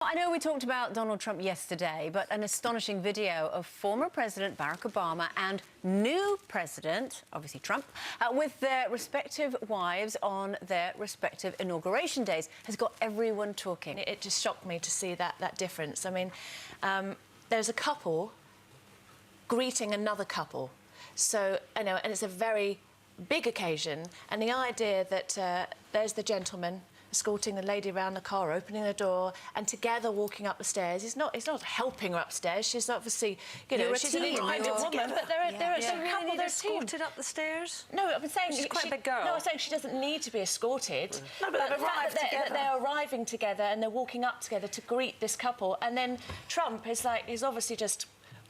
I know we talked about Donald Trump yesterday, but an astonishing video of former President Barack Obama and new President, obviously Trump, with their respective wives on their respective inauguration days has got everyone talking. It just shocked me to see that difference. I mean, there's a couple greeting another couple. So, you know, and it's a very big occasion, and the idea that there's the gentleman escorting the lady around the car, opening the door, and together walking up the stairs. He's not helping her upstairs. She's obviously, you know, she's an independent woman, but they're a couple. They're escorted up the stairs. No, I'm saying she's quite a big girl. No, I'm saying she doesn't need to be escorted. No, but the fact that they're arriving together and they're walking up together to greet this couple, and then Trump is like, he's obviously just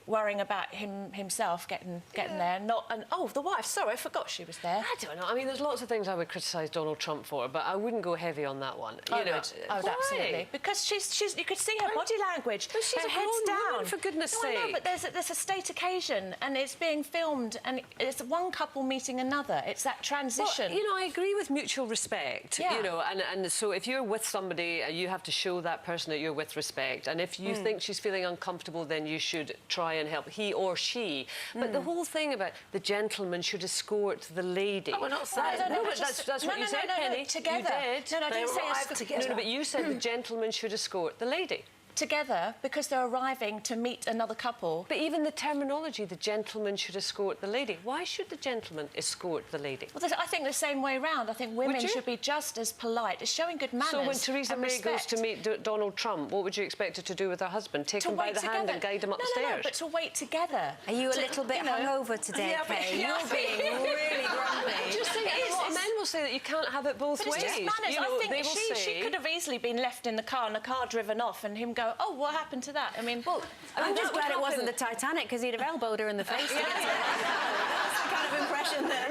worrying about himself getting there, and the wife. Sorry, I forgot she was there. I don't know. I mean, there's lots of things I would criticise Donald Trump for, but I wouldn't go heavy on that one. You know, absolutely, because she's you could see her body language. But she's her a head's grown down. woman, for goodness sake. No, but there's a state occasion, and it's being filmed, and it's one couple meeting another. It's that transition. Well, you know, I agree with mutual respect. Yeah. You know, and so if you're with somebody, you have to show that person that you're with respect. And if you think she's feeling uncomfortable, then you should try and help. He or she. But the whole thing about the gentleman should escort the lady. No, we're not saying no, but that's what you said, Penny. Together. You did. No, I didn't say together. No, but you said the gentleman should escort the lady. Together, because they're arriving to meet another couple. But even the terminology, the gentleman should escort the lady. Why should the gentleman escort the lady? Well, I think the same way round. I think women should be just as polite. It's showing good manners. So when Theresa May goes to meet Donald Trump, what would you expect her to do with her husband? Take him by the hand and guide him up the stairs? No, but to wait together. Are you a little bit hungover today, Kaye? You're being really grumpy. Just think, a lot of men will say that you can't have it both ways. It's just manners. You know, I think she could have easily been left in the car and the car driven off, and him go, "Oh, what happened to that?" I mean, well, I'm just glad it wasn't the Titanic, because he'd have elbowed her in the face. That's the kind of impression that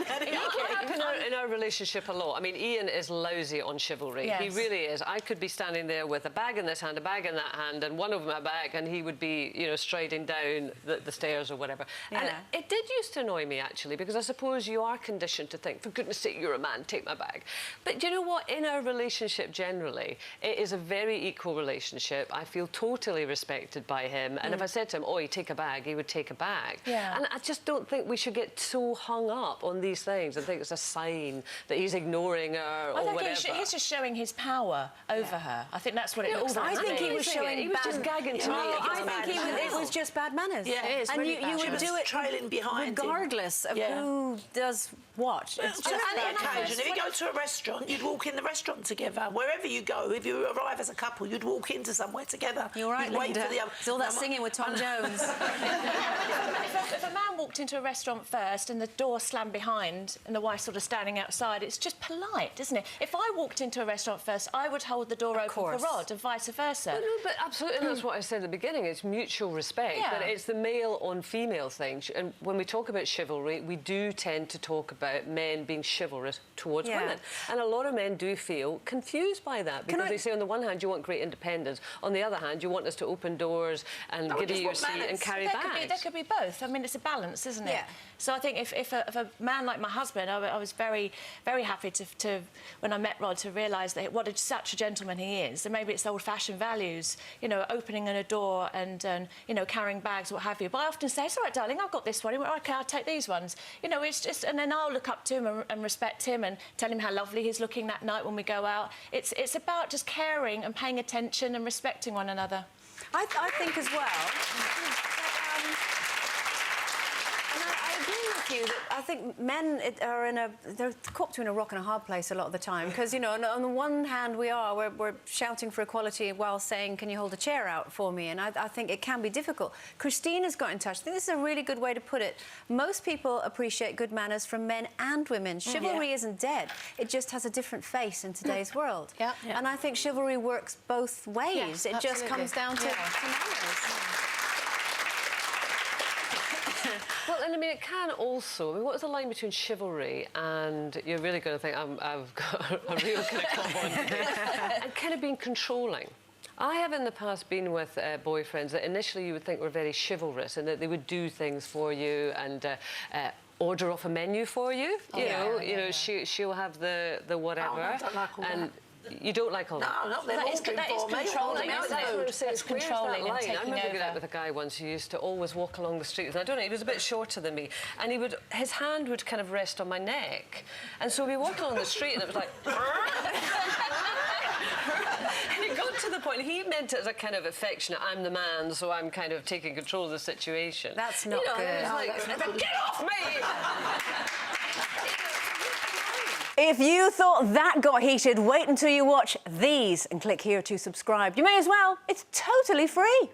in our relationship a lot. I mean, Ian is lousy on chivalry. Yes. He really is. I could be standing there with a bag in this hand, a bag in that hand, and one over my back, and he would be, you know, striding down the stairs or whatever. Yeah. And it did used to annoy me, actually, because I suppose you are conditioned to think, for goodness sake, you're a man, take my bag. But you know what? In our relationship generally, it is a very equal relationship. I feel totally respected by him. And if I said to him, "Oh, you take a bag," he would take a bag. Yeah. And I just don't think we should get so hung up on these things and think it's a sign that he's ignoring her or whatever. He's just showing his power over her. I think that's what it looks like. I think he was showing He was just gagging to me. I think it was just bad manners. Yeah, it is. And really you would do it trailing behind regardless of who does what. It's just that occasion. If you go to a restaurant, you'd walk in the restaurant together. Wherever you go, if you arrive as a couple, you'd walk into somewhere together. You're right, you'd wait Linda. for the other. It's all that singing with Tom Jones. If a man walked into a restaurant first and the door slammed behind and the wife sort of standing outside, it's just polite, isn't it? If I walked into a restaurant first, I would hold the door open for Rod and vice versa. Well, no, but absolutely, that's what I said at the beginning. It's mutual respect, but it's the male on female thing. And when we talk about chivalry, we do tend to talk about men being chivalrous towards women. And a lot of men do feel confused by that, because they say on the one hand you want great independence, on the other hand you want us to open doors and give you your seat and carry bags. There could be both. I mean, it's a balance, isn't it? So I think if a man like my husband, I was very, very happy to when I met Rod, to realise that such a gentleman he is. And maybe it's old-fashioned values, you know, opening a door and you know, carrying bags, what have you. But I often say, "It's all right, darling, I've got this one." He went, "OK, I'll take these ones." You know, it's just, and then I'll look up to him and respect him and tell him how lovely he's looking that night when we go out. It's about just caring and paying attention and respecting one another. I think as well. You that I think men they're caught between a rock and a hard place a lot of the time, because, you know, on the one hand we're shouting for equality while saying, "Can you hold a chair out for me?" And I think it can be difficult. Christina's got in touch. I think this is a really good way to put it. Most people appreciate good manners from men and women. Chivalry isn't dead. It just has a different face in today's world. And I think chivalry works both ways. It just comes down to manners. Well, and I mean, it can also... I mean, what is the line between chivalry and you're really going to think I've got a real kind of club on and kind of being controlling? I have in the past been with boyfriends that initially you would think were very chivalrous and that they would do things for you and order off a menu for you. You know, she'll have the whatever. Oh, I don't like all that. You don't like all that? No, not them That is walking controlling, for me. isn't it? It's controlling and taking I remember going out over. with a guy once who used to always walk along the street. And I don't know, he was a bit shorter than me, and his hand would kind of rest on my neck, and so we walked along the street, and it was like. And it got to the point, he meant it as a kind of affectionate, I'm the man, so I'm kind of taking control of the situation. That's not good. It was like, get off me! If you thought that got heated, wait until you watch these and click here to subscribe. You may as well. It's totally free.